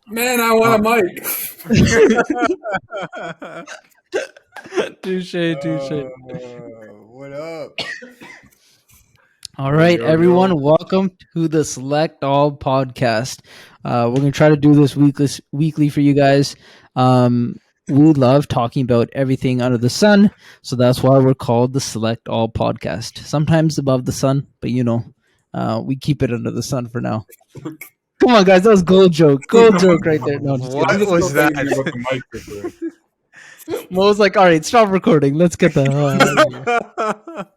Man, I want a mic. Touche. What up? All Yo, right, yo, yo. everyone, welcome to the Select All podcast. We're gonna try to do this weekly for you guys. We love talking about everything under the sun, so that's why we're called the Select All podcast. Sometimes above the sun, but we keep it under the sun for now. Come on, guys, that was gold joke right there. No, just I'm kidding. What just still was that? thinking about the mic situation. Mo was like, "All right, stop recording. Let's get the hell out of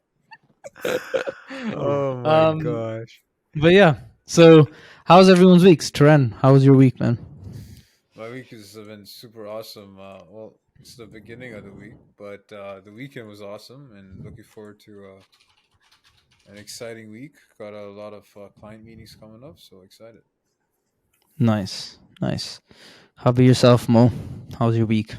here." Oh my Um, gosh. but yeah, so how's everyone's weeks? Teren, how was your week, man? My week has been super awesome. Well, it's the beginning of the week, but the weekend was awesome and looking forward to an exciting week. Got a lot of client meetings coming up, so excited. Nice. How about yourself, Mo? How's your week?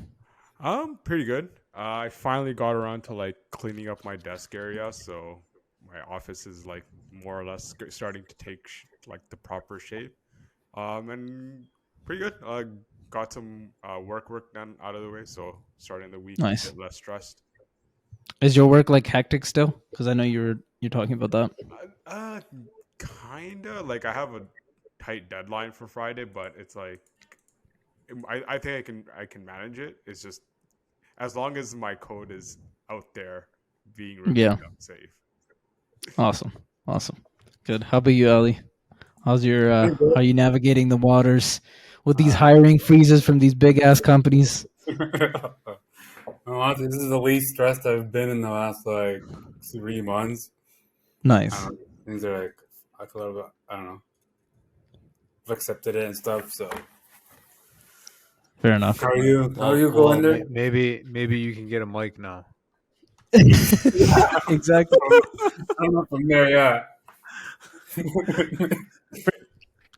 Pretty good. I finally got around to like cleaning up my desk area, so my office is like more or less starting to take like the proper shape. And pretty good. Got some work done out of the way, so starting the week Nice. a bit less stressed. Is your work like hectic still? Because I know you're talking about that. Kinda. Like I have a tight deadline for Friday, but it's like I think I can manage it. It's just as long as my code is out there being reviewed, Yeah. I'm safe. Awesome. Good. How about you, Ali? How's your how are you navigating the waters with these hiring freezes from these big ass companies? No, honestly, this is the least stressed I've been in the last like 3 months. Nice. Things are like I feel a little bit, I don't know. I've accepted it and stuff. So Fair enough. how are you? How are you going there? Maybe you can get a mic now. Exactly. I'm not from there yet.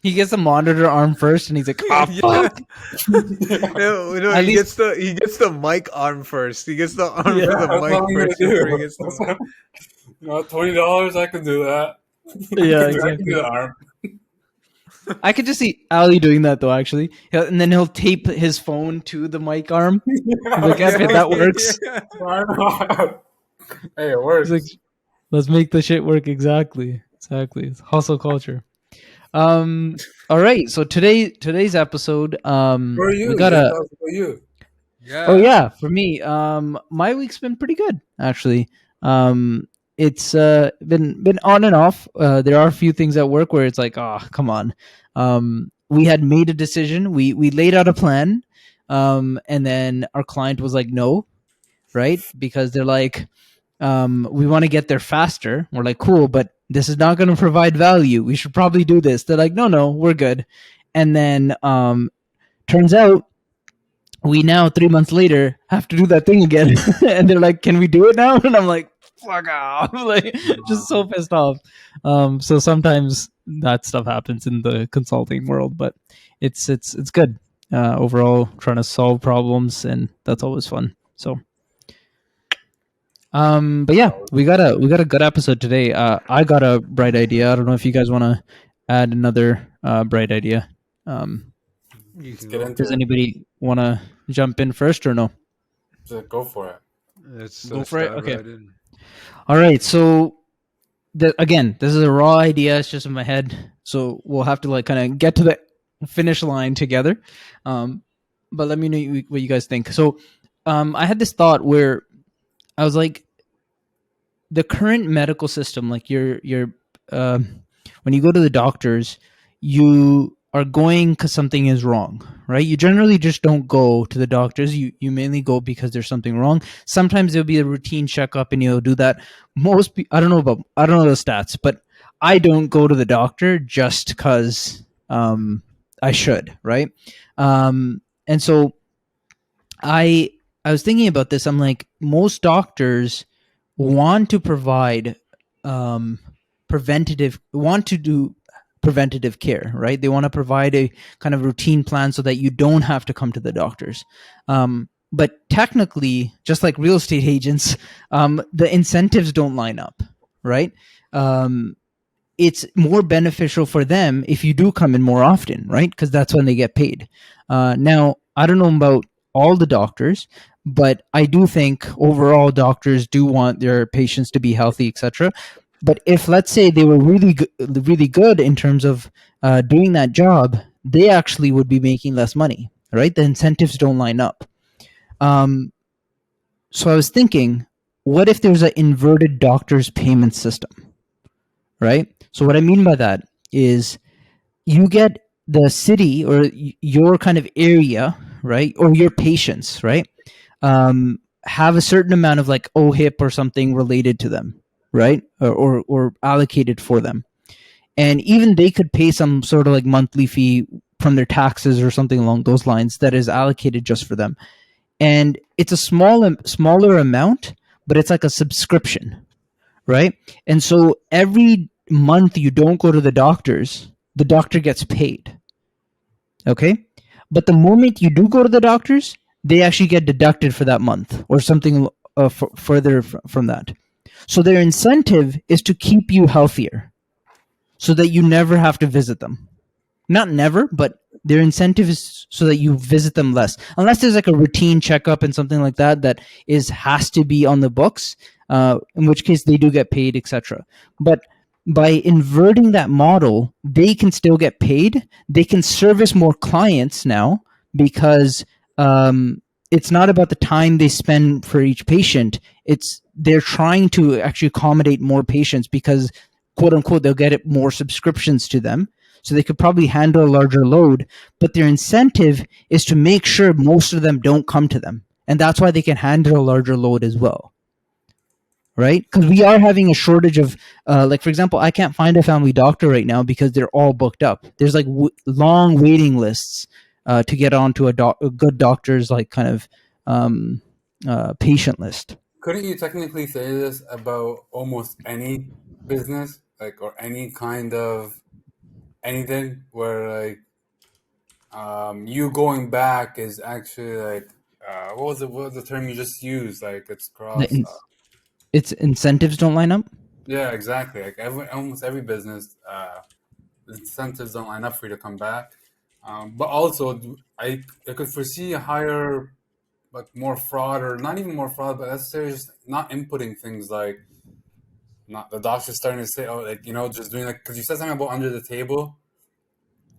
He gets the monitor arm first, and he's like, "Ah, fuck." No, At he least- gets the mic arm first. He gets the arm Yeah, for the That's what mic I'm gonna first before he do. gets the mic. $20, I can do that. Yeah, I can exactly. do the arm. I could just see Ali doing that though, actually, and then he'll tape his phone to the mic arm. He's like, "F it, that works." Why not? Hey, it works. He's like, "Let's make the shit work." Exactly. It's hustle culture. All right. So today's episode, Where are you? we got Yeah, a. tell us about you. Yeah. Oh yeah, for me, my week's been pretty good actually. It's been on and off. There are a few things at work where it's like, oh, come on. We had made a decision. We laid out a plan, and then our client was like, no, right? Because they're like, we want to get there faster. We're like, cool, but this is not going to provide value. We should probably do this. They're like, no, we're good. And then turns out we now 3 months later have to do that thing again. And they're like, can we do it now? And I'm like, fuck off. Like, just so pissed off. So sometimes that stuff happens in the consulting world, but it's good. Overall, trying to solve problems, and that's always fun. So but yeah, we got a good episode today. I got a bright idea. I don't know if you guys want to add another bright idea. You can Get go. into Does it. anybody want to jump in first or no? Just go for it. Let's Go for it? dive Okay. right in. All right. So again, this is a raw idea. It's just in my head. So we'll have to like kind of get to the finish line together. But let me know what you guys think. So I had this thought where I was like, the current medical system, like your when you go to the doctors, you are going because something is wrong, right? You generally just don't go to the doctors. You mainly go because there's something wrong. Sometimes there'll be a routine checkup, and you'll do that. I don't know the stats, but I don't go to the doctor just because I should, right? And so I was thinking about this. I'm like, most doctors want to provide preventative care, right? They want to provide a kind of routine plan so that you don't have to come to the doctors. But technically, just like real estate agents, the incentives don't line up, right? it's more beneficial for them if you do come in more often, right? Because that's when they get paid. Now, I don't know about all the doctors, but I do think overall doctors do want their patients to be healthy, etc. But if, let's say, they were really good in terms of doing that job, they actually would be making less money, right? The incentives don't line up. So I was thinking, what if there's an inverted doctor's payment system, right? So what I mean by that is you get the city or your kind of area, right, or your patients, right, have a certain amount of like OHIP or something related to them, right, or allocated for them, and even they could pay some sort of like monthly fee from their taxes or something along those lines that is allocated just for them, and it's a smaller amount, but it's like a subscription, right? And so every month you don't go to the doctor gets paid. Okay? But the moment you do go to the doctors, they actually get deducted for that month or something further from that. So their incentive is to keep you healthier so that you never have to visit them. Not never, but their incentive is so that you visit them less, unless there's like a routine checkup and something like that that has to be on the books, in which case they do get paid, etc. But by inverting that model, they can still get paid. They can service more clients now because it's not about the time they spend for each patient. It's they're trying to actually accommodate more patients because, quote unquote, they'll get more subscriptions to them. So they could probably handle a larger load, but their incentive is to make sure most of them don't come to them. And that's why they can handle a larger load as well. Right? Because we are having a shortage of, like, for example, I can't find a family doctor right now because they're all booked up. There's like long waiting lists to get onto a good doctor's like kind of patient list. Couldn't you technically say this about almost any business, like, or any kind of anything where like you going back is actually like what was the term you just used? Like it's cross. Its incentives don't line up. Yeah, exactly. Like almost every business, the incentives don't line up for you to come back. But also, I could foresee a higher, like more fraud, or not even more fraud, but necessarily just not inputting things like not the doctor starting to say, oh, like just doing like because you said something about under the table.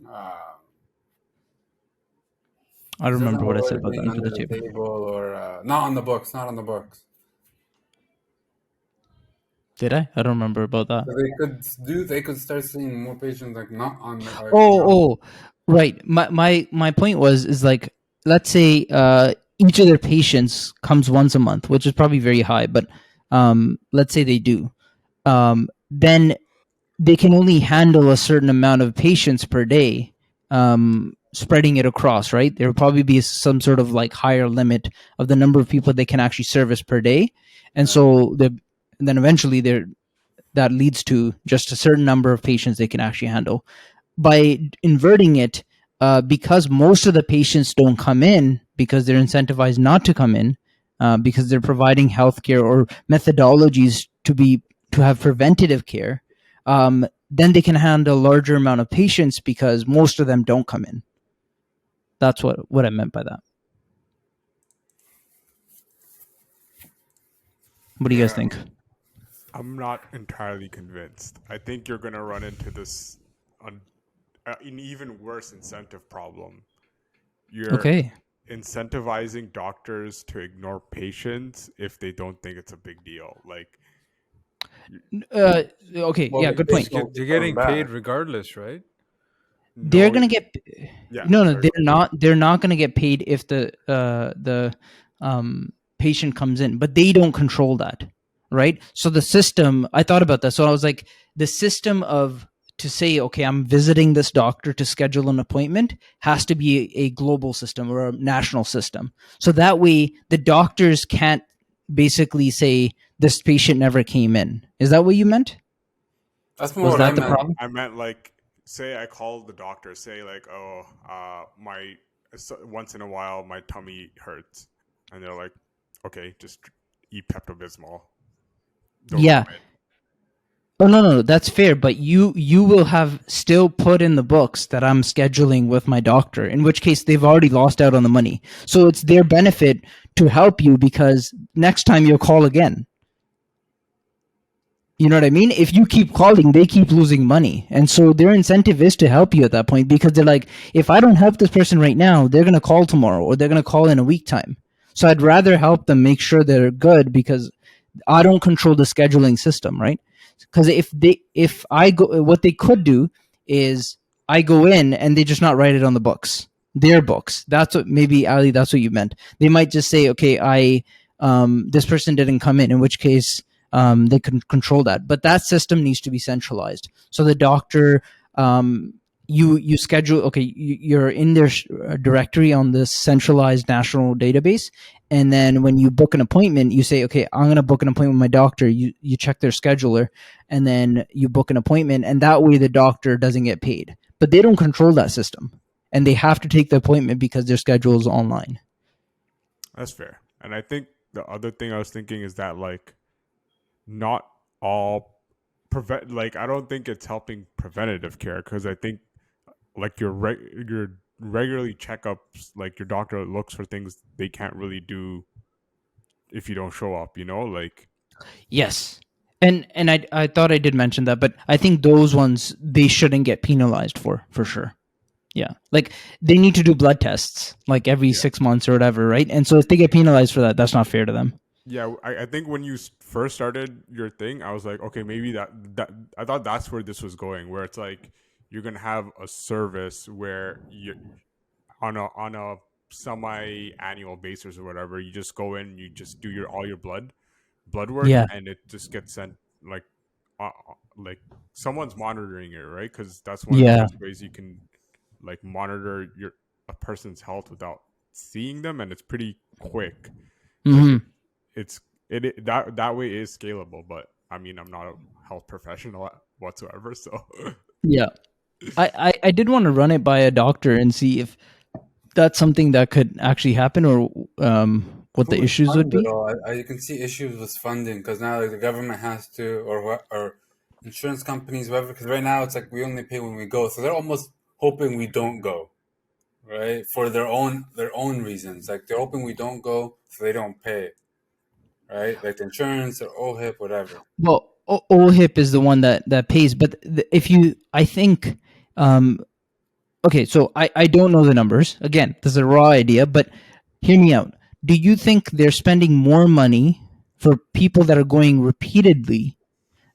Uh, I don't you said remember something what I about said it about that being under under the the table. table or not on the books, not on the books. Did I? I don't remember about that. So they could start seeing more patients like not on the like Right. My point is like, let's say each of their patients comes once a month, which is probably very high, but let's say they do. Then they can only handle a certain amount of patients per day, spreading it across, right? There will probably be some sort of like higher limit of the number of people they can actually service per day. And so then eventually that leads to just a certain number of patients they can actually handle. By inverting it, because most of the patients don't come in because they're incentivized not to come in, because they're providing healthcare or methodologies to have preventative care, then they can handle a larger amount of patients because most of them don't come in. That's what I meant by that. What do you guys think? I'm not entirely convinced. I think you're going to run into this an even worse incentive problem. You're Okay. incentivizing doctors to ignore patients if they don't think it's a big deal. Like, Okay. well, Yeah. the Good point. patient They're coming getting back. paid regardless, right? They're no, gonna get yeah, no, sorry. they're not. They're not gonna get paid if the patient comes in, but they don't control that, right? So the system. I thought about that. So I was like, the system of to say, okay, I'm visiting this doctor to schedule an appointment has to be a global system or a national system. So that way, the doctors can't basically say this patient never came in. Is that what you meant? That's more Was what I that the meant. problem? I meant like, say I called the doctor, say like, oh, once in a while my tummy hurts, and they're like, okay, just eat Pepto Bismol. Don't Yeah. come in. Oh no, that's fair. But you will have still put in the books that I'm scheduling with my doctor. In which case, they've already lost out on the money. So it's their benefit to help you because next time you'll call again. You know what I mean? If you keep calling, they keep losing money. And so their incentive is to help you at that point because they're like, if I don't help this person right now, they're going to call tomorrow or they're going to call in a week time. So I'd rather help them make sure they're good because I don't control the scheduling system, right? Because if I go, what they could do is I go in and they just not write it on the books, their books. That's what maybe Ali. That's what you meant. They might just say, okay, this person didn't come in which case they can control that. But that system needs to be centralized. So the doctor, you schedule. Okay, you're in their directory on this centralized national database, and then when you book an appointment, you say, okay, I'm going to book an appointment with my doctor. You check their scheduler, and then you book an appointment, and that way the doctor doesn't get paid. But they don't control that system, and they have to take the appointment because their schedule is online. That's fair. And I think the other thing I was thinking is that like not all prevent like I don't think it's helping preventative care because I think like your regularly checkups, like your doctor looks for things they can't really do if you don't show up, you know, like Yes. And I thought I did mention that, but I think those ones they shouldn't get penalized for sure. Yeah. Like they need to do blood tests like every 6 months or whatever, right? And so if they get penalized for that, that's not fair to them. yeah, I think when you first started your thing, I was like, okay, maybe that I thought that's where this was going, where it's like you're gonna have a service where you on a semi annual basis or whatever, you just go in, you just do your all your blood work, Yeah. and it just gets sent like like someone's monitoring it, right? Because that's one of the Yeah. best ways you can like monitor a person's health without seeing them, and it's pretty quick. Like Hmm. that way is scalable, but I mean I'm not a health professional whatsoever, so Yeah. I did want to run it by a doctor and see if that's something that could actually happen or what Who the would issues would fund it be. all? You can see issues with funding because now like, the government has to, or insurance companies, whatever. Because right now it's like we only pay when we go, so they're almost hoping we don't go, right? For their own reasons. Like they're hoping we don't go, so they don't pay, right? Like the insurance or OHIP, whatever. Well, OHIP is the one that pays, but if you, I think, okay, so I don't know the numbers. Again, this is a raw idea, but hear me out. Do you think they're spending more money for people that are going repeatedly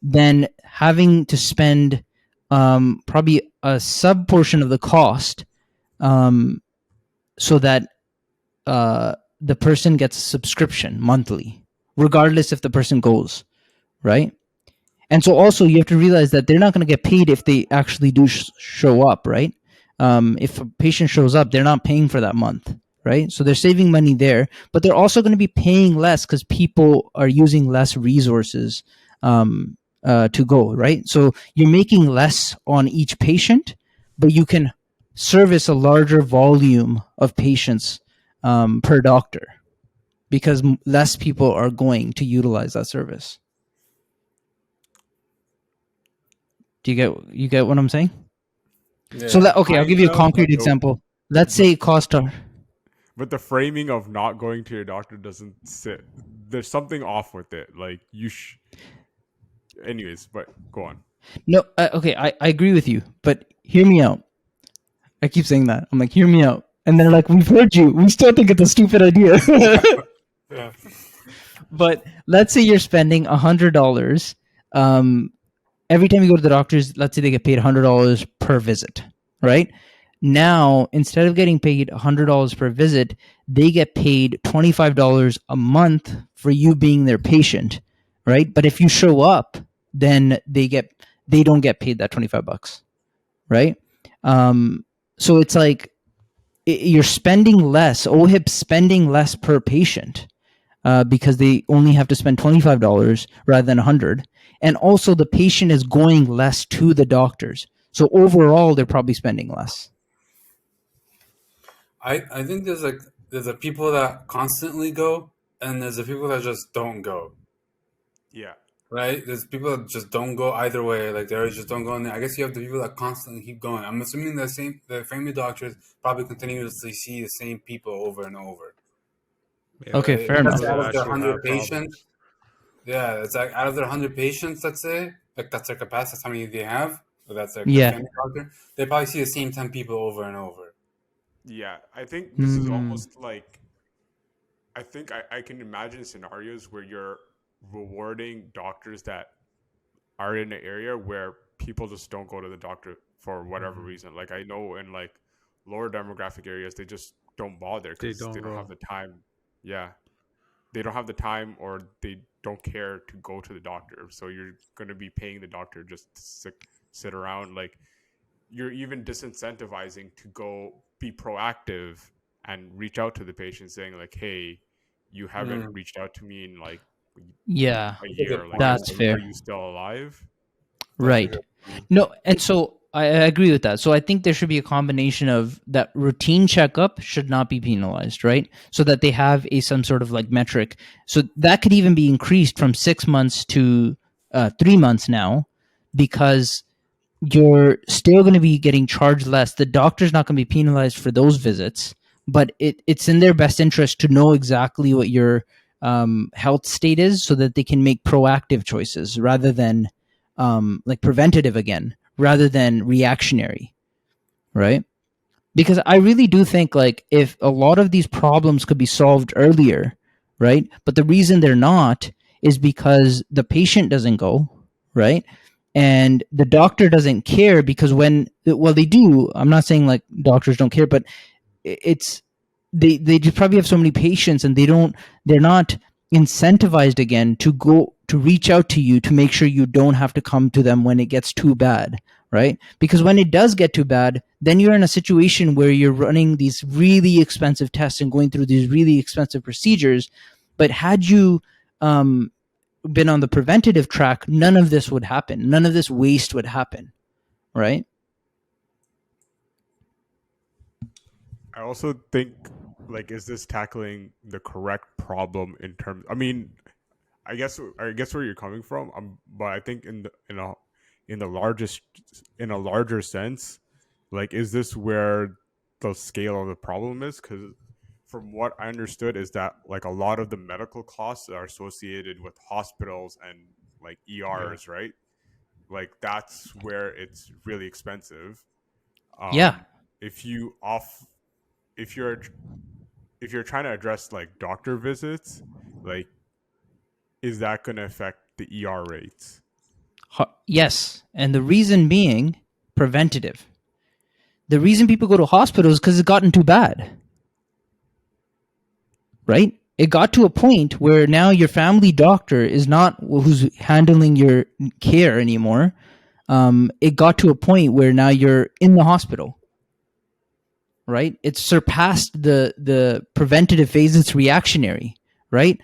than having to spend probably a sub portion of the cost um, so that the person gets a subscription monthly, regardless if the person goes, right? And so also you have to realize that they're not going to get paid if they actually do show up, right? If a patient shows up, they're not paying for that month, right? So they're saving money there, but they're also going to be paying less because people are using less resources to go, right? So you're making less on each patient, but you can service a larger volume of patients per doctor because less people are going to utilize that service. Do you get what I'm saying? So Yeah, okay, I'll give kind you a of. concrete example. Let's but say cost our but the framing of not going to your doctor doesn't sit. There's something off with it. Like anyways, but go on. no. Okay, I agree with you, but hear me out. I keep saying that. I'm like, hear me out, and they're like, we've heard you. We still think it's a stupid idea. Yeah. But let's say you're spending $100 every time you go to the doctors. Let's say they get paid $100 per visit, right? Now, instead of getting paid $100 per visit, they get paid $25 a month for you being their patient, right? But if you show up, then they don't get paid that $25, right? So it's like you're spending less. OHIP spending less per patient because they only have to spend $25 rather than $100, and also the patient is going less to the doctors. So overall, they're probably spending less. I think there's the people that constantly go, and there's the people that just don't go, Yeah. right? There's people that just don't go either way. Like they just don't go in there. I guess you have the people that constantly keep going. I'm assuming the family doctors probably continuously see the same people over and over. Yeah, Okay, Right? fair Let's enough. say people out that of their actually have 100 patients, problems. yeah, it's like out of their 100 patients, let's say, like that's their capacity, that's how many they have. So that's like their Yeah. family doctor. They probably see the same 10 people over and over. Yeah, I think this is Mm, almost like I can imagine scenarios where you're rewarding doctors that are in an area where people just don't go to the doctor for whatever Hmm. reason. Like I know in like lower demographic areas, they just don't bother They because they don't don't have go. the time. Yeah, they don't have the time or they don't care to go to the doctor. So you're going to be paying the doctor just to sit around. Like you're even disincentivizing to go be proactive and reach out to the patient saying like, hey, you haven't Mm, reached out to me in like yeah, a that's a year. good Like, point. that's are fair. you still alive? That's a Right. good point. No, and so I agree with that. So I think there should be a combination of that routine checkup should not be penalized, right? So that they have a some sort of like metric. So that could even be increased from 6 months to 3 months now, because you're still going to be getting charged less. The doctor's not going to be penalized for those visits, but it's in their best interest to know exactly what your health state is so that they can make proactive choices rather than like preventative again, rather than reactionary, right? Because I really do think like if a lot of these problems could be solved earlier, right? But the reason they're not is because the patient doesn't go, right? And the doctor doesn't care because when well they do. I'm not saying like doctors don't care, but it's they just probably have so many patients and they're not incentivized again to go to reach out to you to make sure you don't have to come to them when it gets too bad, right? Because when it does get too bad, then you're in a situation where you're running these really expensive tests and going through these really expensive procedures. But had you um, been on the preventative track, none of this would happen, none of this waste would happen, right? I also think like is this tackling the correct problem in terms I mean, I guess where you're coming from, but I think in the largest in a larger sense, like is this where the scale of the problem is? Because from what I understood is that like a lot of the medical costs are associated with hospitals and like Yeah. ERs, right? Like that's where it's really expensive. Yeah. Um, if you off if you're if you're trying to address like doctor visits, like is that going to affect the ER rates? Yes, and the reason being preventative. The reason people go to hospitals is because it's gotten too bad, right? It got to a point where now your family doctor is not who's handling your care anymore. It got to a point where now you're in the hospital, right? It's surpassed the preventative phase. It's reactionary, right?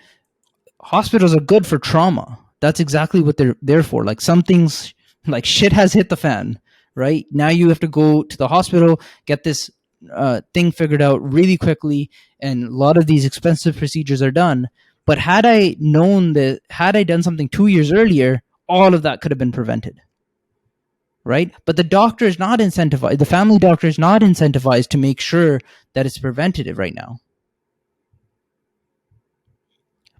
Hospitals are good for trauma. That's exactly what they're there for. Like some things, like shit has hit the fan, right? Now you have to go to the hospital, get this thing figured out really quickly, and a lot of these expensive procedures are done. But had I known that, had I done something 2 years earlier, all of that could have been prevented, right? But the doctor is not incentivized. The family doctor is not incentivized to make sure that it's preventative right now.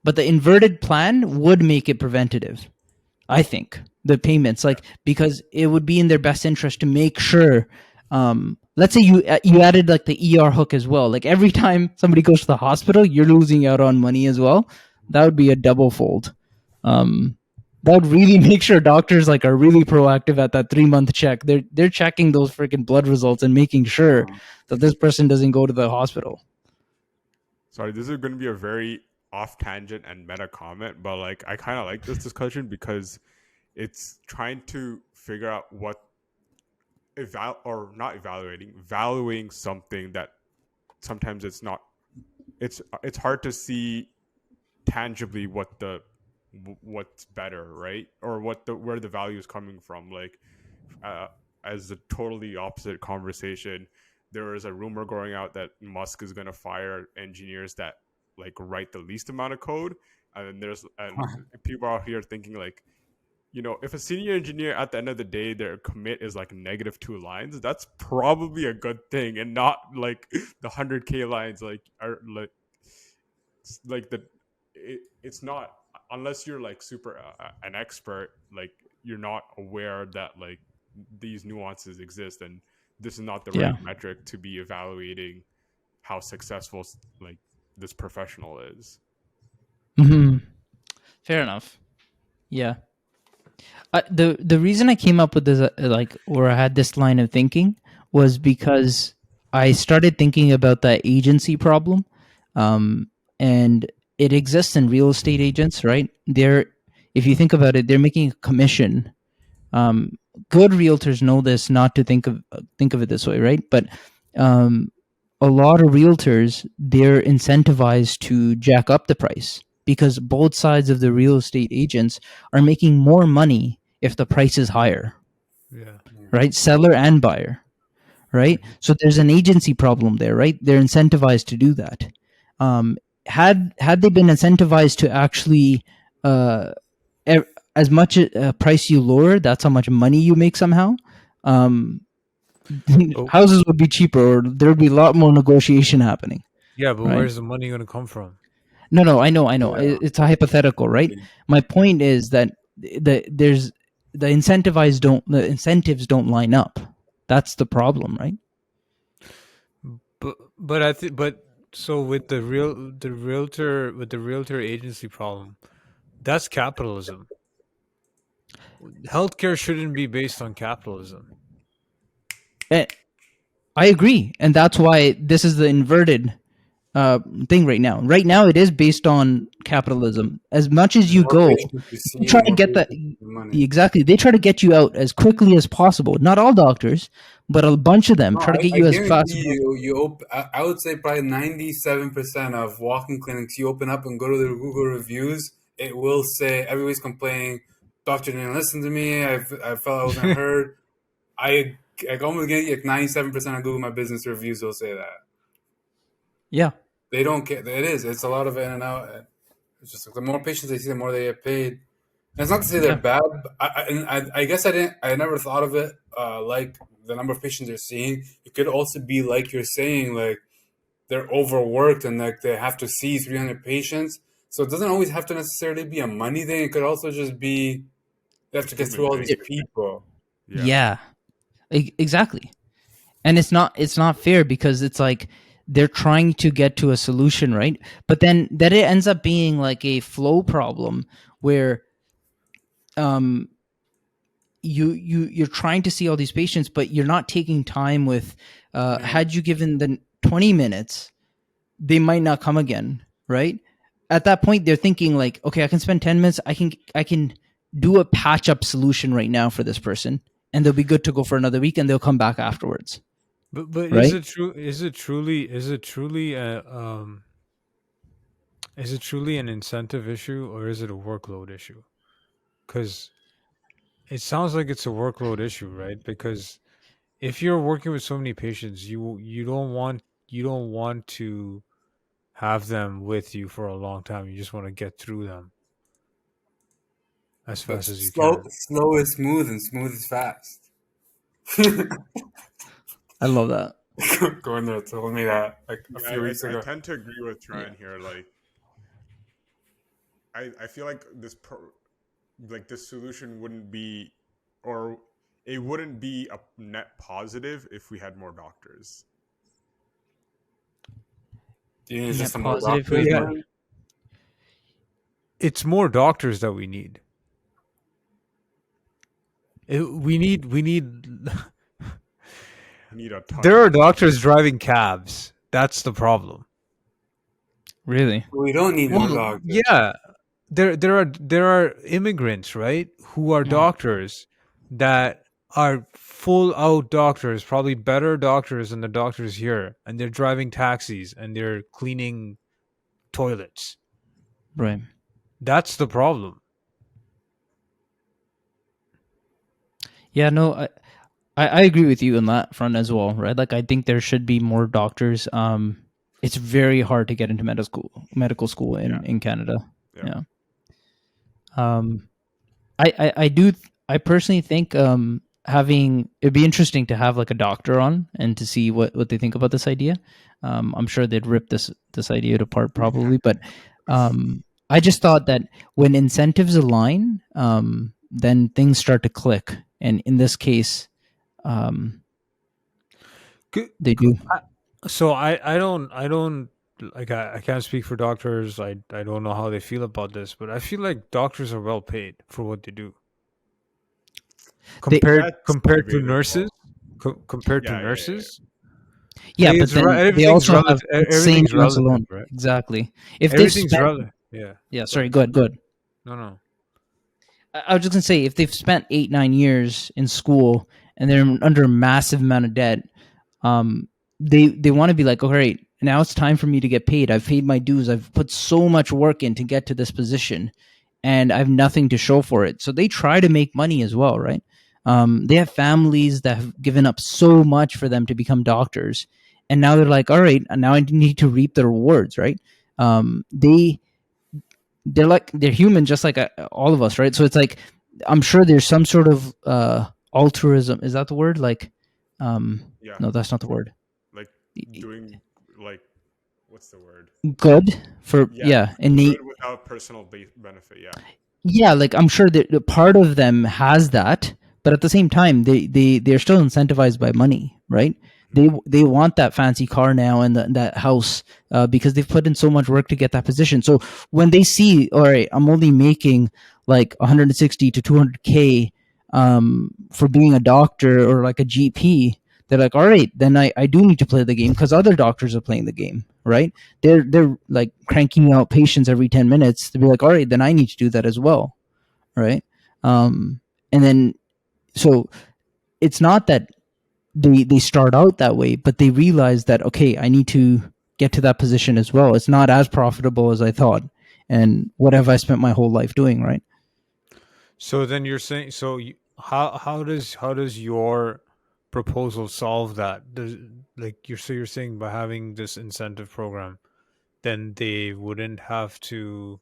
But the inverted plan would make it preventative. I think the payments, like because it would be in their best interest to make sure. Let's say you added like the ER hook as well. Like every time somebody goes to the hospital, you're losing out on money as well. That would be a double fold. Um, that would really make sure doctors like are really proactive at that 3 month check. They're checking those freaking blood results and making sure Uh, that this person doesn't go to the hospital. Sorry, this is going to be a very off tangent and meta comment, but like I kind of like this discussion because it's trying to figure out what or not evaluating, valuing something that sometimes it's not. It's hard to see tangibly what's better, right? Or what the where the value is coming from. Like uh, as a totally opposite conversation, there is a rumor going out that Musk is going to fire engineers that like write the least amount of code, and then there's and people are here thinking like, if a senior engineer at the end of the day their commit is like -2 lines, that's probably a good thing, and not like the 100K lines like are like it's not, unless you're like super an expert, like you're not aware that like these nuances exist, and this is not the Yeah. right metric to be evaluating how successful like this professional is. Hmm. Fair enough. Yeah. The reason I came up with this, like, or I had this line of thinking, was because I started thinking about that agency problem, and it exists in real estate agents, right? They're, if you think about it, they're making a commission. Um, Good realtors know this, not to think of it this way, right? But um, a lot of realtors, they're incentivized to jack up the price because both sides of the real estate agents are making more money if the price is higher, Yeah. right? Seller and buyer, right? So there's an agency problem there, right? They're incentivized to do that. Had they been incentivized to actually, uh, as much price you lower, that's how much money you make somehow. Um, But houses would be cheaper, or there would be a lot more negotiation happening, yeah, but right? where's the money going to come from? No, I know. Yeah. It's a hypothetical, right? My point is that there's the incentives don't line up. That's the problem, right? But I think but so with the realtor agency problem, that's capitalism. Healthcare shouldn't be based on capitalism. And I agree, and that's why this is the inverted thing right now. Right now, it is based on capitalism. As much as The you more go, patients you they see, try the to more get that patients, the money. exactly. They try to get you out as quickly as possible. Not all doctors, but a bunch of them No, try to get I you as fast guarantee as possible. you, I would say probably 97% of walk-in clinics you open up and go to the Google reviews, it will say everybody's complaining, doctor didn't listen to me, I felt I wasn't heard. I almost get like 97% of Google My Business reviews will say that. Yeah, They don't care. It's a lot of in and out. It's just like the more patients they see, the more they get paid. And it's not to say they're yeah, bad. I guess I never thought of it like the number of patients they're seeing. It could also be like you're saying, like they're overworked and like they have to see 300 patients. So it doesn't always have to necessarily be a money thing. It could also just be they have A to get human through all thing. these people. Yeah. yeah. Exactly. And it's not fair because it's like they're trying to get to a solution, right? But then that it ends up being like a flow problem where um you're trying to see all these patients, but you're not taking time with Yeah. had you given the 20 minutes, they might not come again, right? At that point they're thinking like, okay, I can spend 10 minutes, I can do a patch up solution right now for this person, and they'll be good to go for another week, and they'll come back afterwards, But is right? it true? Is it truly an incentive issue, or is it a workload issue? Because it sounds like it's a workload issue, right? Because if you're working with so many patients, you don't want to have them with you for a long time. You just want to get through them as But fast as you slow, can. slow is smooth and smooth is fast. I love that. Going there told me that like a Yeah, few weeks I ago. tend to agree with Yeah. Tran here. Like, I feel like like this solution wouldn't be, or it wouldn't be a net positive if we had more doctors. Do you need Net just some more positive But doctors, yeah, man? it's more doctors that we need. We need. We need a ton There are more. doctors driving cabs. That's the problem. Really? We don't need more Well, doctors. yeah, there are immigrants, right, who are Yeah. doctors that are full out doctors, probably better doctors than the doctors here, and they're driving taxis and they're cleaning toilets. Right. That's the problem. Yeah, no, I agree with you on that front as well, right? Like I think there should be more doctors. It's very hard to get into medical school Yeah, in Canada. yeah. Yeah. Um I personally think having it'd be interesting to have like a doctor on and to see what they think about this idea. I'm sure they'd rip this idea apart probably, but I just thought that when incentives align, then things start to click, and in this case, um, Good. they do. So I don't like I can't speak for doctors. I don't know how they feel about this, but I feel like doctors are well paid for what they do They That's compared to debatable. nurses. Compared to Yeah, yeah, yeah. nurses, Yeah, but then they everything's also have relative. insane Everything's amounts of relative, loan. right? Exactly. If they've Everything's spent, relative. Yeah. yeah, Go sorry, ahead. good, good. No, no. I was just gonna say if they've spent 8 9 years in school and they're under a massive amount of debt, um, they want to be like, all right, now it's time for me to get paid. I've paid my dues. I've put so much work in to get to this position, and I have nothing to show for it. So they try to make money as well, right? They have families that have given up so much for them to become doctors, and now they're like, all right, now I need to reap the rewards, right? They're like they're human just like all of us, right? So it's like I'm sure there's some sort of altruism. Is that the word? Like Yeah, no, that's not the word. like doing like what's the word? Good for, Yeah, yeah, innate. good without personal benefit. Yeah. Yeah, like I'm sure that the part of them has that, but at the same time they're still incentivized by money, right? They want that fancy car now and that house, because they've put in so much work to get that position. So when they see, all right, I'm only making like 160 to 200K for being a doctor or like a GP, they're like, all right, then I do need to play the game because other doctors are playing the game, right? They're like cranking out patients every 10 minutes to be like, all right, then I need to do that as well, right? And then so it's not that they start out that way, but they realize that, okay, I need to get to that position as well. It's not as profitable as I thought, and what have I spent my whole life doing, right? So then you're saying, how does your proposal solve that? Like you're saying by having this incentive program, then they wouldn't have to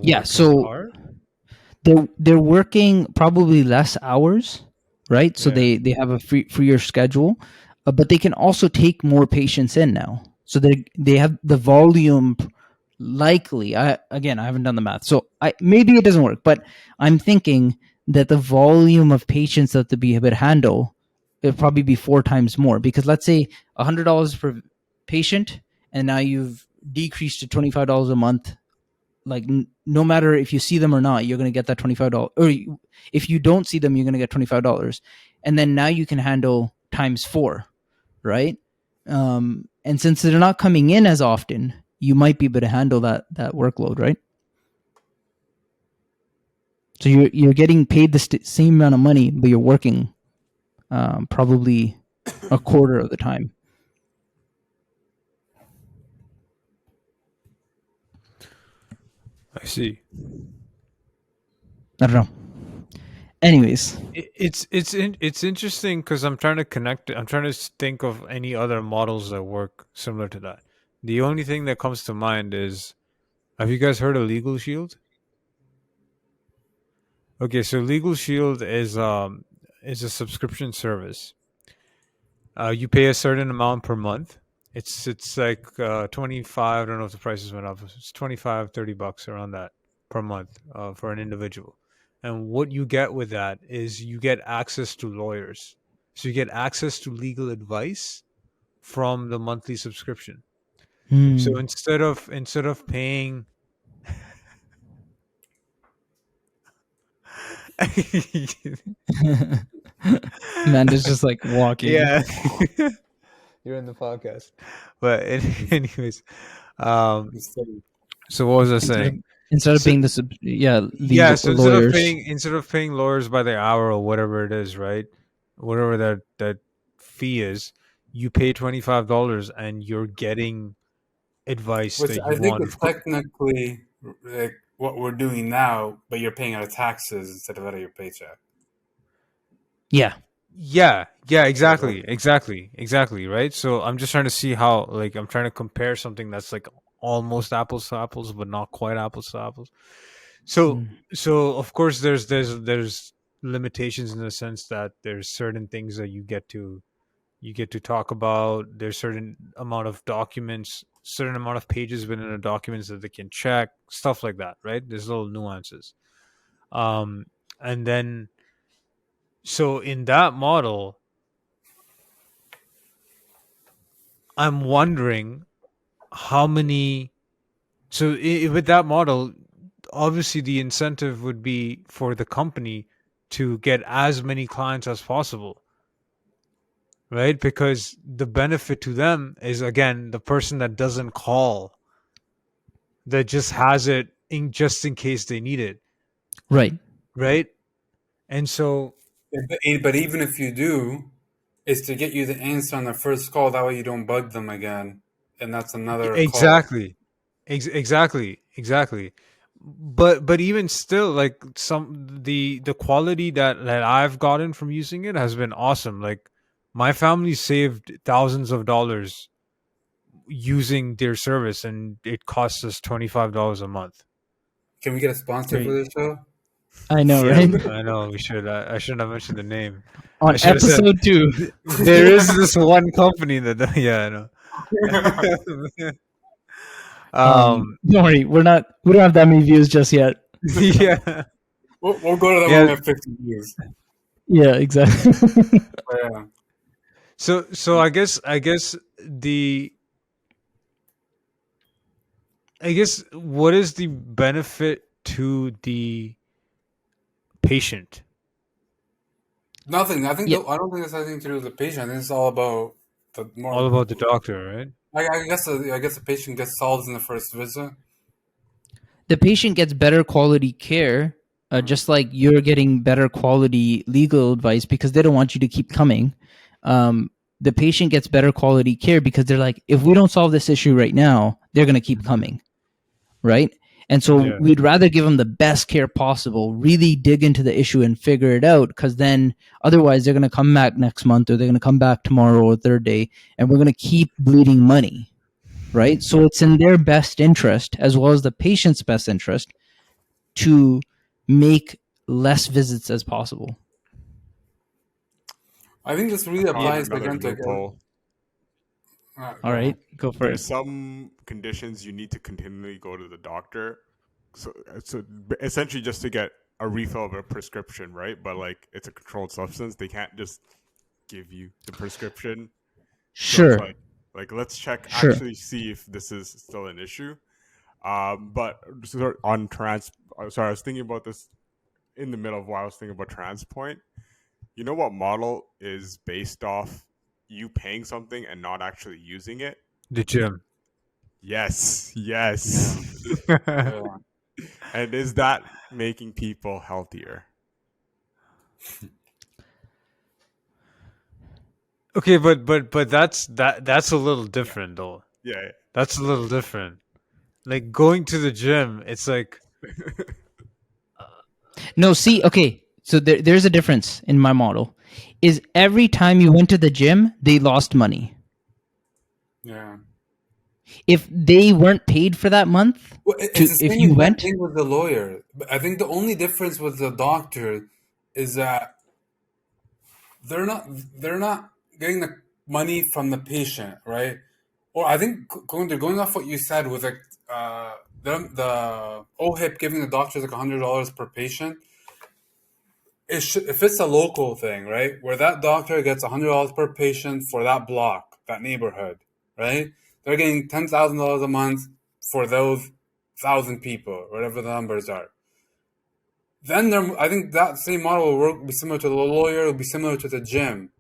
Yeah, work as so hard. they're working probably less hours, right? So Yeah. they have a freer schedule, but they can also take more patients in now. So they have the volume likely. I haven't done the math, so I maybe it doesn't work, but I'm thinking that the volume of patients that the be able to handle it'll probably be 4 times more, because let's say $100 per patient, and now you've decreased to $25 a month. Like no matter if you see them or not, you're going to get that $25, or if you don't see them, you're going to get $25, and then now you can handle times 4, right? And since they're not coming in as often, you might be able to handle that workload, right? So you're getting paid the same amount of money, but you're working probably a quarter of the time. I see. I don't know. Anyways, It's interesting because I'm trying to connect it. I'm trying to think of any other models that work similar to that. The only thing that comes to mind is, have you guys heard of Legal Shield? Okay, so Legal Shield is a subscription service. You pay a certain amount per month. It's like 25. I don't know if the prices went up. It's 25, $30 around that per month for an individual. And what you get with that is you get access to lawyers. So you get access to legal advice from the monthly subscription. So hmm. instead of paying Amanda's just like walking. yeah, you're in the podcast. But anyways, um, so what was I instead of saying? instead of So paying yeah, yeah, legal so lawyers. instead of paying lawyers by the hour or whatever it is, right? Whatever that fee is, you pay $25 and you're getting advice Which that I you think want. is Of course, technically like what we're doing now, but you're paying out of taxes instead of out of your paycheck. Yeah. yeah, Like, what? exactly, right? So I'm just trying to see how, like, I'm trying to compare something that's like almost apples to apples, but not quite apples to apples. So so of course there's limitations in the sense that there's certain things that you get to talk about. There's certain amount of documents, certain amount of pages within a documents that they can check, stuff like that, right? There's little nuances. Um, and then so in that model, I'm wondering how many. So with that model, obviously the incentive would be for the company to get as many clients as possible, right? Because the benefit to them is, again, the person that doesn't call, that just has it in just in case they need it, Right. right? And so But even if you do, it's to get you the answer on the first call. That way you don't bug them again, and that's another call. exactly, exactly. But even still, like the quality that I've gotten from using it has been awesome. Like my family saved thousands of dollars using their service, and it costs us $25 a month. Can we get a sponsor for Great. this show? I know, Yeah, right? I know we should. I shouldn't have mentioned the name. I On should have said episode 2. there is this one company that. Yeah, I know. Don't worry, we don't have that many views just yet. Yeah, We'll go to them when yeah. we have 50 views. Yeah, exactly. But yeah. So I guess the I guess what is the benefit to the patient? Nothing. I think Yeah. I don't think this has anything to do with the patient. I think it's all about the All more. about the doctor, right? I guess the patient gets solved in the first visit. The patient gets better quality care, just like you're getting better quality legal advice because they don't want you to keep coming. The patient gets better quality care because they're like, if we don't solve this issue right now, they're going to keep coming, right? And so Yeah. we'd rather give them the best care possible, really dig into the issue and figure it out, because then otherwise they're going to come back next month, or they're going to come back tomorrow or third day, and we're going to keep bleeding money, right? So it's in their best interest, as well as the patient's best interest, to make less visits as possible. I think this really Found applies another again to. loophole. All right, go for There's it. some conditions you need to continually go to the doctor. So essentially just to get a refill of a prescription, right? But like it's a controlled substance. They can't just give you the prescription. So Sure, it's like let's check, sure. actually see if this is still an issue. But on sorry, I was thinking about this in the middle of why I was thinking about TransPoint. You know what model is based off you paying something and not actually using it? The gym. Yes. Yeah. And is that making people healthier? Okay, but that's a little different though. Yeah. That's a little different. Like going to the gym, it's like No, see, okay, so there's a difference in my model. Is every time you went to the gym, they lost money. Yeah. If they weren't paid for that month, Well, it's the if same you exact went, thing with the lawyer. But I think the only difference with the doctor is that they're not getting the money from the patient, right? Or I think going off what you said with like the OHIP giving the doctors like $100 per patient. If it's a local thing, right, where that doctor gets $100 per patient for that block, that neighborhood, right? They're getting $10,000 a month for those 1,000 people, whatever the numbers are. Then I think that same model will be similar to the lawyer, will be similar to the gym,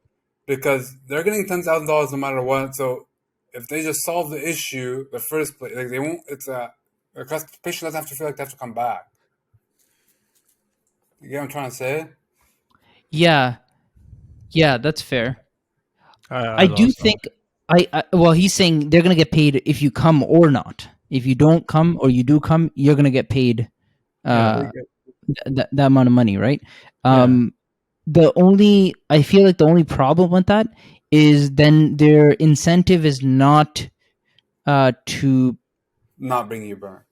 because they're getting $10,000 no matter what. So if they just solve the issue the first place, like they won't. The patient doesn't have to feel like they have to come back. You get what I'm trying to say? yeah, that's fair. I I do lost think well, he's saying they're gonna get paid if you come or not. If you don't come or you do come, you're gonna get paid that amount of money, right? I feel like the only problem with that is then their incentive is not to Not bringing you back.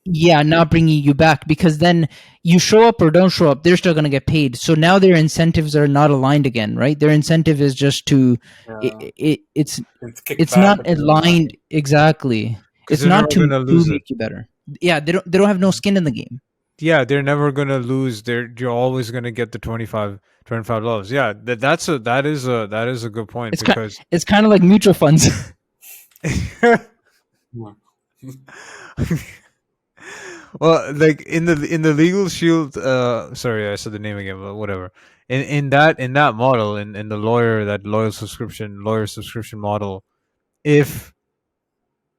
Yeah, not bringing you back, because then you show up or don't show up, they're still going to get paid. So now their incentives are not aligned again, right? Their incentive is just to Yeah, it's it's kick it's back not at the aligned exactly. because It's they're not never gonna to lose it. make you better. Yeah, they don't have no skin in the game. Yeah, they're never gonna lose. You're always gonna get the $25. Yeah, that is a good point It's kind because it's kind of like mutual funds. Yeah. well, like in the legal shield, sorry, I said the name again, but whatever. In that model, in the lawyer subscription model, if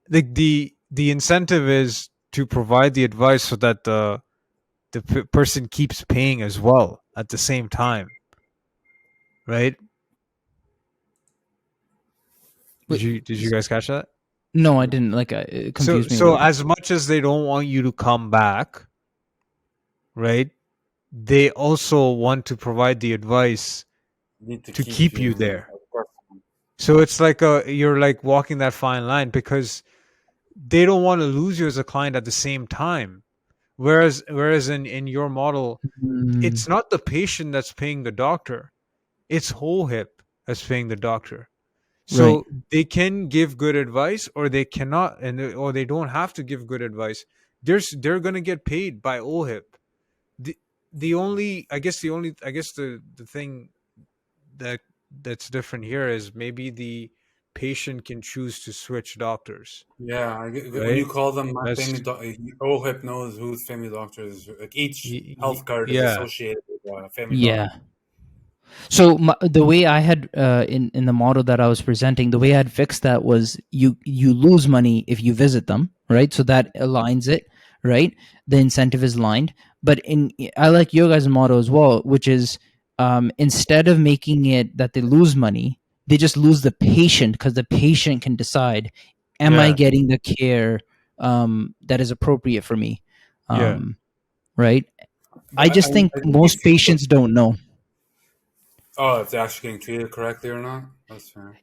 the incentive is to provide the advice so that the person keeps paying as well at the same time, right? Wait, Did you guys catch that? no, I didn't. Like, it So confused me a little bit. as much as they don't want you to come back, right? They also want to provide the advice Need to to keep keep you you. there. So it's like you're like walking that fine line because they don't want to lose you as a client at the same time. Whereas in your model, Mm, it's not the patient that's paying the doctor. It's whole hip that's paying the doctor. right. So they can give good advice or they cannot or they don't have to give good advice. They're going to get paid by OHIP. The the only the thing that that's different here is maybe the patient can choose to switch doctors, Yeah, when right? you call them my That's family doctor, OHIP knows whose family doctor is. Like each health card is yeah, associated with a family doctor. Yeah. So the way I had in the model that I was presenting, the way I had fixed that was you lose money if you visit them, right? So that aligns it, right? The incentive is aligned. But I like your guys' model as well, which is instead of making it that they lose money, they just lose the patient, because the patient can decide, am I yeah, getting the care that is appropriate for me, yeah. right? But I just think I think you most feel like, patients don't know. oh, if they're actually getting treated correctly or not. That's fair.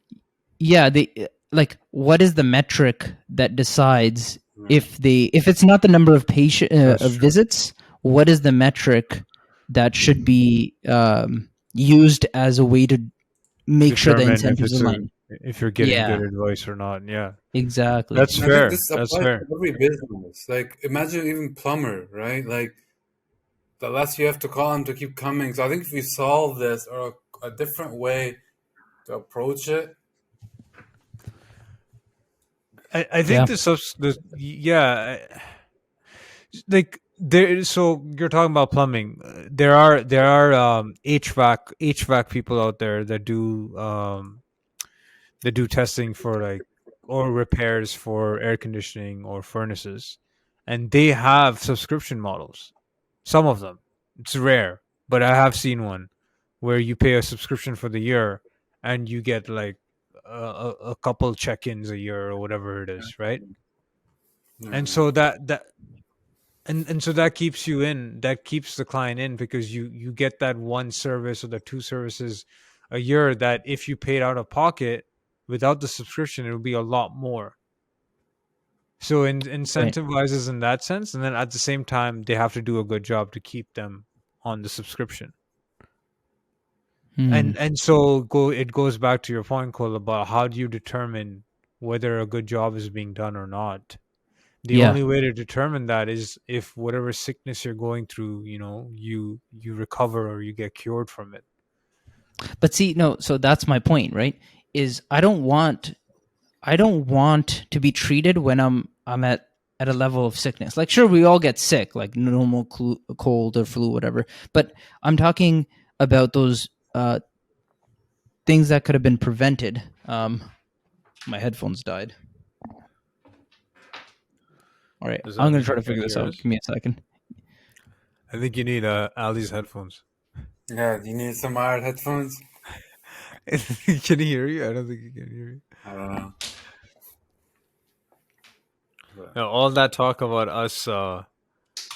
Yeah, they like, what is the metric that decides Yeah. if it's not the number of patient That's of true. visits? What is the metric that should be used as a way to make sure the Determine incentives align? if you're getting good Yeah, advice or not. Yeah, exactly. that's And I think fair. this That's applies fair. to every business. Like, imagine even plumber, right? Like, the less you have to call them to keep coming. So I think if we solve this or a different way to approach it, I think Yeah, the yeah, like there. So you're talking about plumbing. There are HVAC people out there that do testing for like or repairs for air conditioning or furnaces, and they have subscription models. Some of them, it's rare, but I have seen one where you pay a subscription for the year and you get like a couple check-ins a year or whatever it is, right? And yeah. so and so that keeps you in, that keeps the client in because you get that one service or the two services a year that if you paid out of pocket without the subscription it would be a lot more. So right. incentivizes in that sense, and then at the same time they have to do a good job to keep them on the subscription. Hmm. And so it goes back to your point, Cole, about how do you determine whether a good job is being done or not. The Yeah, only way to determine that is if whatever sickness you're going through, you recover or you get cured from it. but see, no. So that's my point, right? Is I don't want to be treated when I'm at a level of sickness. Like, sure, we all get sick, like normal cold or flu, whatever. But I'm talking about those things that could have been prevented. My headphones died. All right, Does I'm that gonna mean try you to can figure this hear out. us? Give me a second. I think you need Ali's headphones. Yeah, do you need some wired headphones? Can he hear you? I don't think he can hear you. I don't know. But, No, all that talk about us oh, the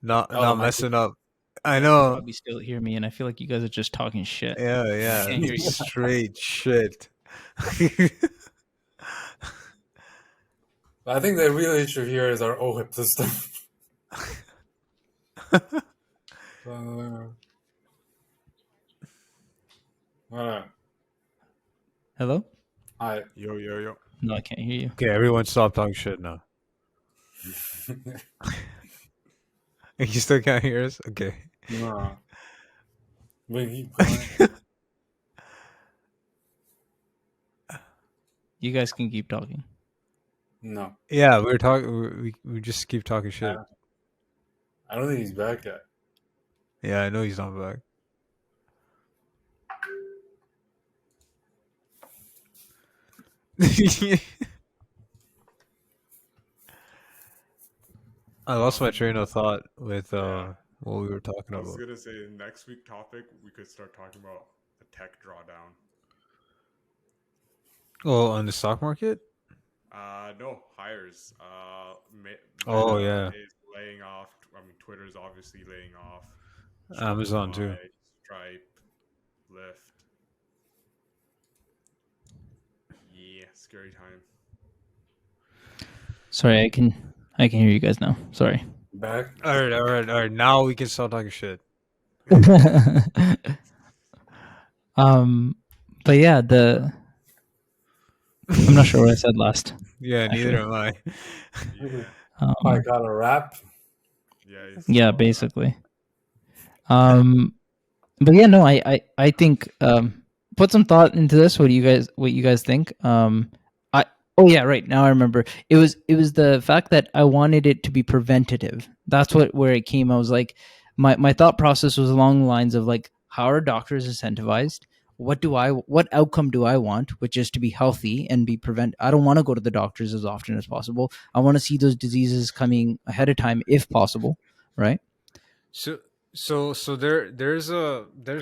not microphone. messing up. I Yeah, you can know. probably still hear me, and I feel like you guys are just talking shit. Yeah, I yeah. can't hear you. Straight shit. I think the real issue here is our OHIP system. Alright. Hello? I. Yo, yo, yo. No, I can't hear you. Okay, everyone stop talking shit now. You still can't hear us? Okay. No. We keep going. You guys can keep talking. No. Yeah, we were talking. We just keep talking shit. I don't think he's back yet. Yeah, I know he's not back. I lost my train of thought with Yeah. what we were talking I was about. gonna say next week topic we could start talking about the tech drawdown. Oh, on the stock market? No hires. Oh, Meta yeah. is laying off. I mean, Twitter's obviously laying off. Amazon too. Shopify, Stripe, Lyft. Yeah, scary time. Sorry, I can hear you guys now. Sorry. Back. All right. Now we can start talking shit. But yeah, I'm not sure what I said last. Yeah, neither am I. Yeah, I got a rap. yeah. It's Yeah, about that. basically. But yeah, no, I think put some thought into this. What you guys think? Oh yeah, right, now I remember. It was the fact that I wanted it to be preventative. That's where it came. I was like, my thought process was along the lines of like, how are doctors incentivized? What outcome do I want, which is to be healthy and be prevent. I don't want to go to the doctors as often as possible. I want to see those diseases coming ahead of time if possible, right? So there's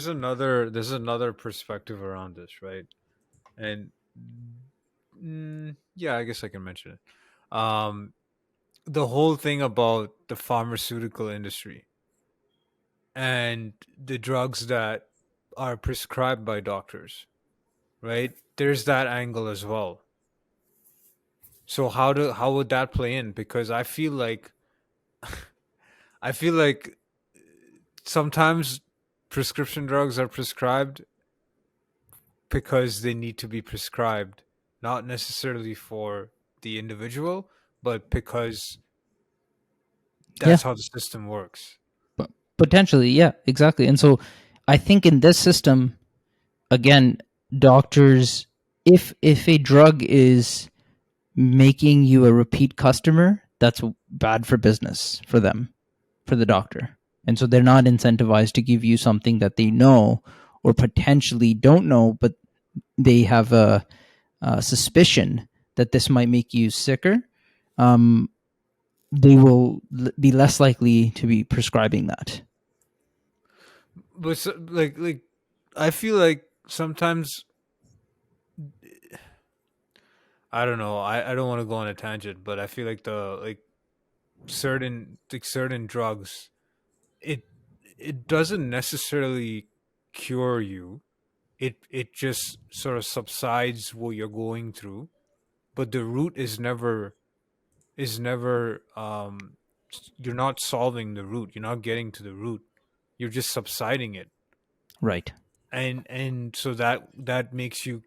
another perspective around this, right? And yeah, I guess I can mention it. The whole thing about the pharmaceutical industry and the drugs that are prescribed by doctors, right? There's that angle as well. So how would that play in? Because I feel like sometimes prescription drugs are prescribed because they need to be prescribed, not necessarily for the individual, but because that's how the system works. Potentially, yeah, exactly. And so I think in this system, again, doctors, if a drug is making you a repeat customer, that's bad for business for them, for the doctor. And so they're not incentivized to give you something that they know or potentially don't know, but they have a suspicion that this might make you sicker. They will be less likely to be prescribing that. But like I feel like sometimes I don't know. I don't want to go on a tangent, but I feel like certain drugs, it doesn't necessarily cure you. It just sort of subsides what you're going through, but the root is never you're not solving the root. You're not getting to the root. You're just subsiding it. Right. And so that makes you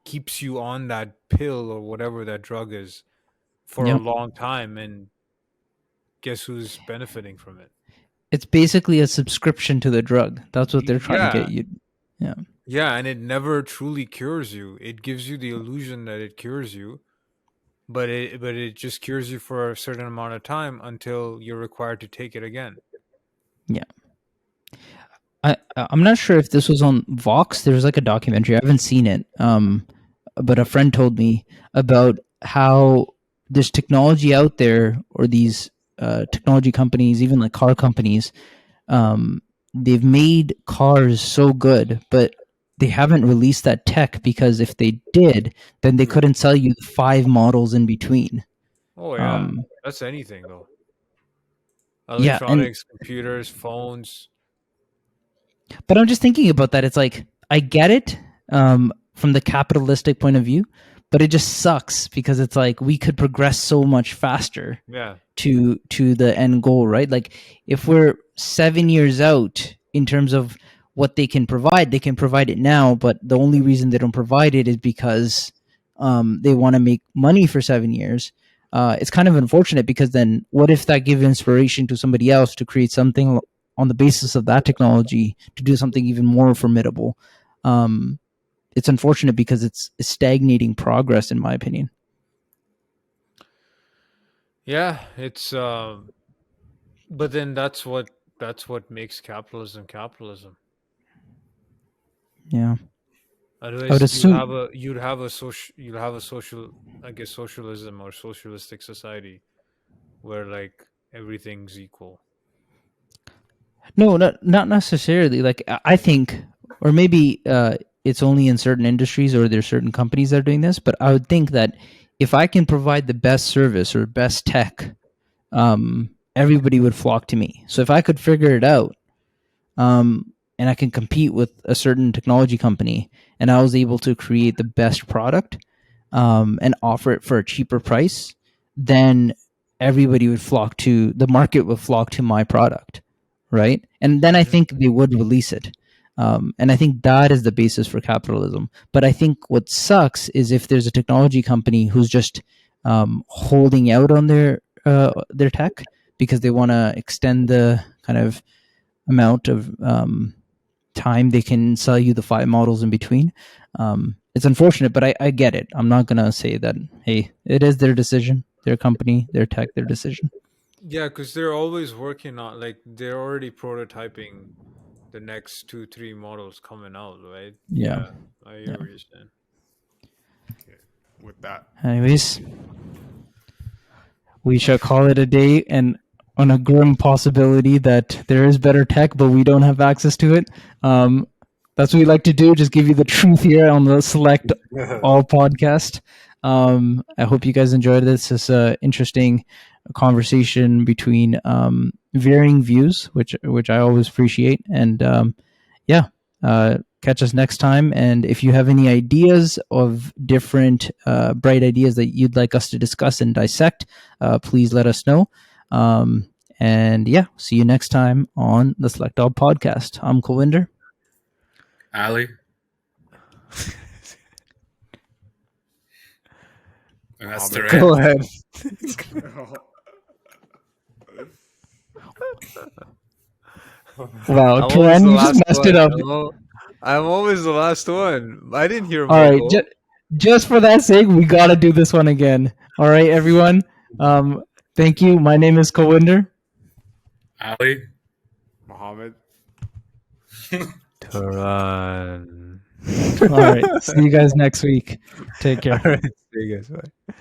keeps you on that pill or whatever that drug is for a long time, and guess who's benefiting from it? It's basically a subscription to the drug. That's what they're trying to get you. Yeah, and it never truly cures you. It gives you the illusion that it cures you, but it just cures you for a certain amount of time until you're required to take it again. Yeah. I'm not sure if this was on Vox. There was like a documentary. I haven't seen it. But a friend told me about how there's technology out there, or these technology companies, even like car companies, they've made cars so good, but they haven't released that tech, because if they did, then they couldn't sell you the 5 models in between. Oh yeah, that's anything though. Yeah, Electronics, computers, phones. But I'm just thinking about that. It's like, I get it from the capitalistic point of view, but it just sucks because it's like we could progress so much faster to the end goal, right? Like if we're 7 years out in terms of what they can provide it now, but the only reason they don't provide it is because they want to make money for 7 years. It's kind of unfortunate, because then what if that gives inspiration to somebody else to create something on the basis of that technology to do something even more formidable? It's unfortunate because it's stagnating progress, in my opinion. Yeah, it's but then that's what makes capitalism. Yeah, I would Otherwise, assume. you'd have a social, I guess, socialism or socialistic society where like everything's equal. No, not necessarily. Like I think, or maybe it's only in certain industries or there's certain companies that are doing this. But I would think that if I can provide the best service or best tech, everybody would flock to me. So if I could figure it out, and I can compete with a certain technology company, and I was able to create the best product, and offer it for a cheaper price, then everybody would flock to the market would flock to my product, right? And then I Hmm. think they would release it. And I think that is the basis for capitalism. But I think what sucks is if there's a technology company who's just holding out on their tech because they want to extend the kind of amount of time they can sell you the 5 models in between. It's unfortunate, but I get it. I'm not gonna say that. Hey, it is their decision, their company, their tech, their decision. Yeah, because they're always working on, like, they're already prototyping the next 2, 3 models coming out, right? Yeah, Yeah, I hear yeah. what you're saying. Okay. With that, Anyways, we shall call it a day, and on a grim possibility that there is better tech, but we don't have access to it. That's what we like to do. Just give you the truth here on the Select All podcast. I hope you guys enjoyed this. It's an interesting conversation between varying views, which I always appreciate. And yeah, catch us next time. And if you have any ideas of different bright ideas that you'd like us to discuss and dissect, please let us know. And yeah, see you next time on the Select All podcast. I'm Kulwinder. Ali, and that's Mohammed. Tarek. Go ahead. Wow, I'm always Turan, the you just last messed it one. up. I'm always the last one. I didn't hear All right, Michael. just for that sake, we gotta do this one again. All right, everyone. Thank you. My name is Kulwinder. Ali. Mohammed. Turan. All right, see you guys next week. Take care. All right, see you guys. Bye.